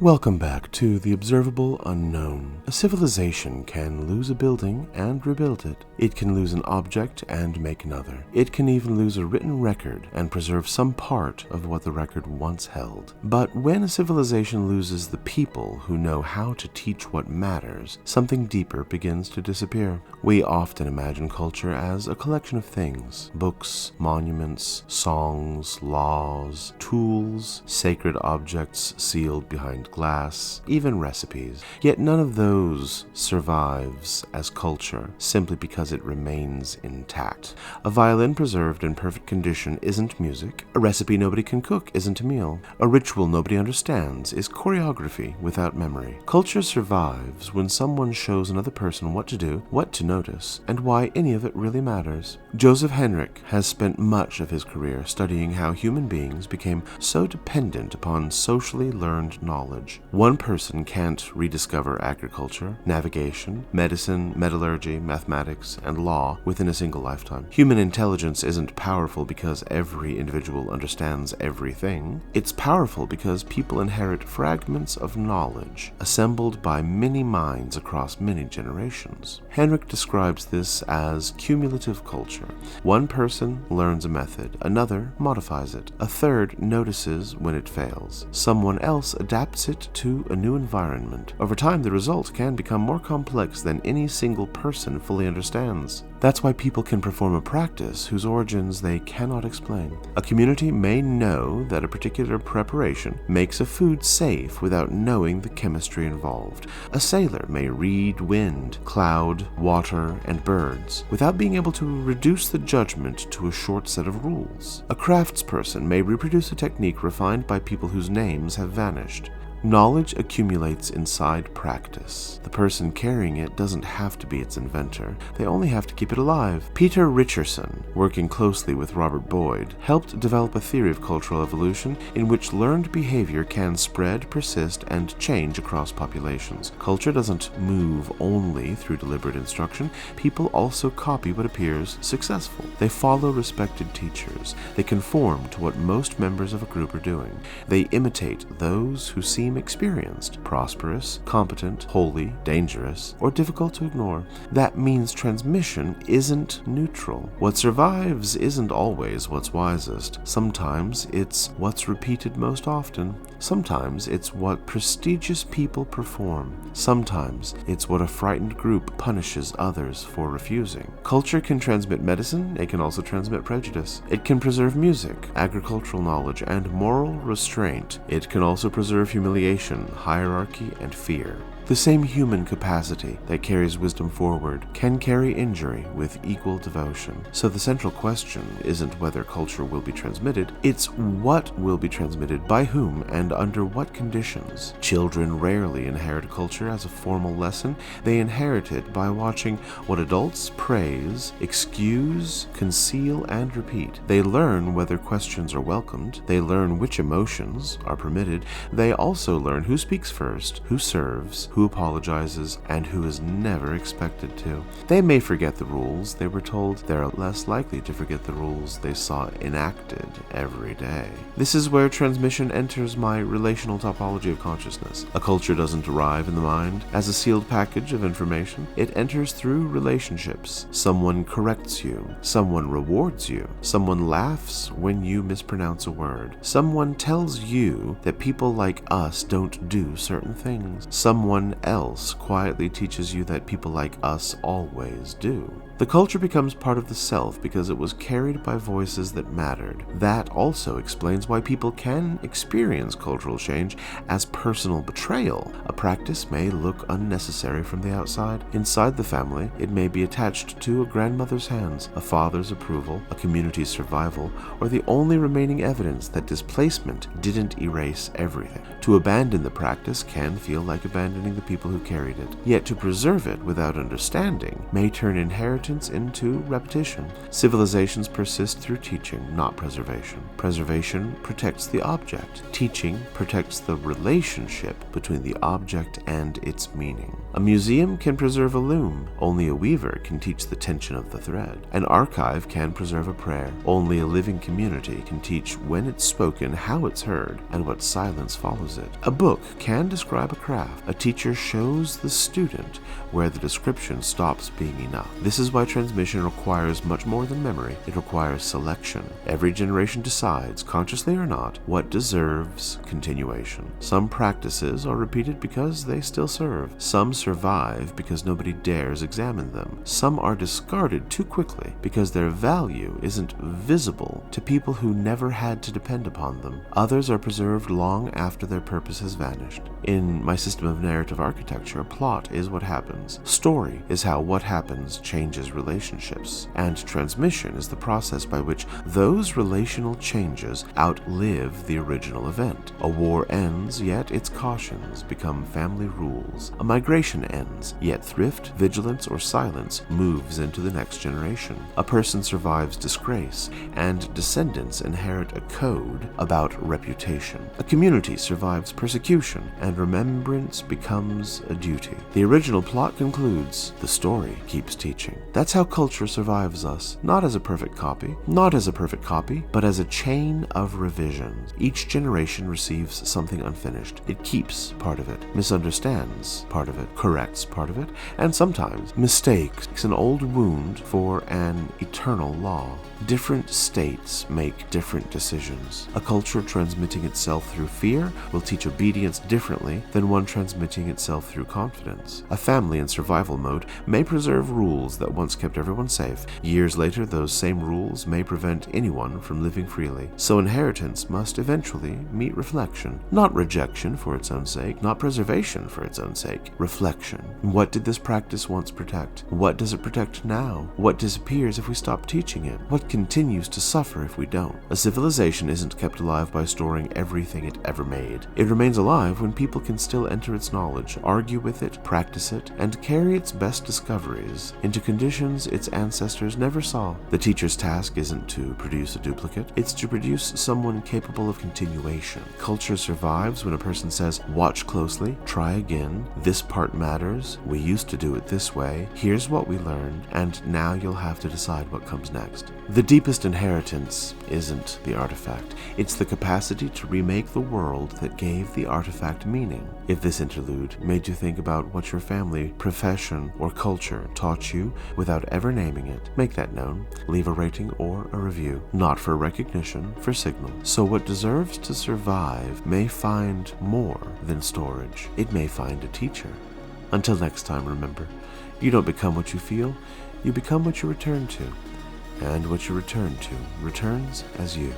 Welcome back to the Observable Unknown. A civilization can lose a building and rebuild it. It can lose an object and make another. It can even lose a written record and preserve some part of what the record once held. But when a civilization loses the people who know how to teach what matters, something deeper begins to disappear. We often imagine culture as a collection of things: books, monuments, songs, laws, tools, sacred objects sealed behind glass, even recipes. Yet none of those survives as culture simply because it remains intact. A violin preserved in perfect condition isn't music. A recipe nobody can cook isn't a meal. A ritual nobody understands is choreography without memory. Culture survives when someone shows another person what to do, what to notice, and why any of it really matters. Joseph Henrich has spent much of his career studying how human beings became so dependent upon socially learned knowledge. One person can't rediscover agriculture, navigation, medicine, metallurgy, mathematics, and law within a single lifetime. Human intelligence isn't powerful because every individual understands everything. It's powerful because people inherit fragments of knowledge assembled by many minds across many generations. Henrich describes this as cumulative culture. One person learns a method, another modifies it, a third notices when it fails, someone else adapts it to a new environment. Over time, the result can become more complex than any single person fully understands. That's why people can perform a practice whose origins they cannot explain. A community may know that a particular preparation makes a food safe without knowing the chemistry involved. A sailor may read wind, cloud, water, and birds without being able to reduce the judgment to a short set of rules. A craftsperson may reproduce a technique refined by people whose names have vanished. Knowledge accumulates inside practice. The person carrying it doesn't have to be its inventor. They only have to keep it alive. Peter Richerson, working closely with Robert Boyd, helped develop a theory of cultural evolution in which learned behavior can spread, persist, and change across populations. Culture doesn't move only through deliberate instruction. People also copy what appears successful. They follow respected teachers. They conform to what most members of a group are doing. They imitate those who seem experienced, prosperous, competent, holy, dangerous, or difficult to ignore. That means transmission isn't neutral. What survives isn't always what's wisest. Sometimes it's what's repeated most often. Sometimes it's what prestigious people perform. Sometimes it's what a frightened group punishes others for refusing. Culture can transmit medicine. It can also transmit prejudice. It can preserve music, agricultural knowledge, and moral restraint. It can also preserve humiliation, hierarchy, and fear. The same human capacity that carries wisdom forward can carry injury with equal devotion. So the central question isn't whether culture will be transmitted, it's what will be transmitted, by whom, and under what conditions. Children rarely inherit culture as a formal lesson. They inherit it by watching what adults praise, excuse, conceal, and repeat. They learn whether questions are welcomed. They learn which emotions are permitted. They also learn who speaks first, who serves, who apologizes, and who is never expected to. They may forget the rules they were told. They're less likely to forget the rules they saw enacted every day. This is where transmission enters my relational topology of consciousness. A culture doesn't arrive in the mind as a sealed package of information. It enters through relationships. Someone corrects you. Someone rewards you. Someone laughs when you mispronounce a word. Someone tells you that people like us don't do certain things. Someone else quietly teaches you that people like us always do. The culture becomes part of the self because it was carried by voices that mattered. That also explains why people can experience cultural change as personal betrayal. A practice may look unnecessary from the outside. Inside the family, it may be attached to a grandmother's hands, a father's approval, a community's survival, or the only remaining evidence that displacement didn't erase everything. To abandon the practice can feel like abandoning the people who carried it. Yet to preserve it without understanding may turn inheritance into repetition. Civilizations persist through teaching, not preservation. Preservation protects the object. Teaching protects the relationship between the object and its meaning. A museum can preserve a loom. Only a weaver can teach the tension of the thread. An archive can preserve a prayer. Only a living community can teach when it's spoken, how it's heard, and what silence follows it. A book can describe a craft. A teacher shows the student where the description stops being enough. This is why transmission requires much more than memory. It requires selection. Every generation decides, consciously or not, what deserves continuation. Some practices are repeated because they still serve. Some survive because nobody dares examine them. Some are discarded too quickly because their value isn't visible to people who never had to depend upon them. Others are preserved long after their purpose has vanished. In my system of narrative architecture, plot is what happens. Story is how what happens changes relationships. And transmission is the process by which those relational changes outlive the original event. A war ends, yet its cautions become family rules. A migration ends, yet thrift, vigilance, or silence moves into the next generation. A person survives disgrace, and descendants inherit a code about reputation. A community survives persecution, and remembrance becomes a duty. The original plot concludes, the story keeps teaching. That's how culture survives us, not as a perfect copy, but as a chain of revisions. Each generation receives something unfinished. It keeps part of it, misunderstands part of it, corrects part of it, and sometimes mistakes an old wound for an eternal law. Different states make different decisions. A culture transmitting itself through fear will teach obedience differently than one transmitting itself through confidence. A family in survival mode may preserve rules that once kept everyone safe. Years later, those same rules may prevent anyone from living freely. So inheritance must eventually meet reflection. Not rejection for its own sake, not preservation for its own sake. Reflection. What did this practice once protect? What does it protect now? What disappears if we stop teaching it? What continues to suffer if we don't? A civilization isn't kept alive by storing everything it ever made. It remains alive when people can still enter its knowledge, argue with it, practice it, and carry its best discoveries into conditions its ancestors never saw. The teacher's task isn't to produce a duplicate, it's to produce someone capable of continuation. Culture survives when a person says, watch closely, try again, this part matters, we used to do it this way, here's what we learned, and now you'll have to decide what comes next. The deepest inheritance isn't the artifact, it's the capacity to remake the world that gave the artifact meaning. If this interlude made you think about what your family, profession, or culture taught you without ever naming it, make that known. Leave a rating or a review, not for recognition, for signal. So what deserves to survive may find more than storage. It may find a teacher. Until next time, remember, you don't become what you feel, you become what you return to. And what you return to returns as you.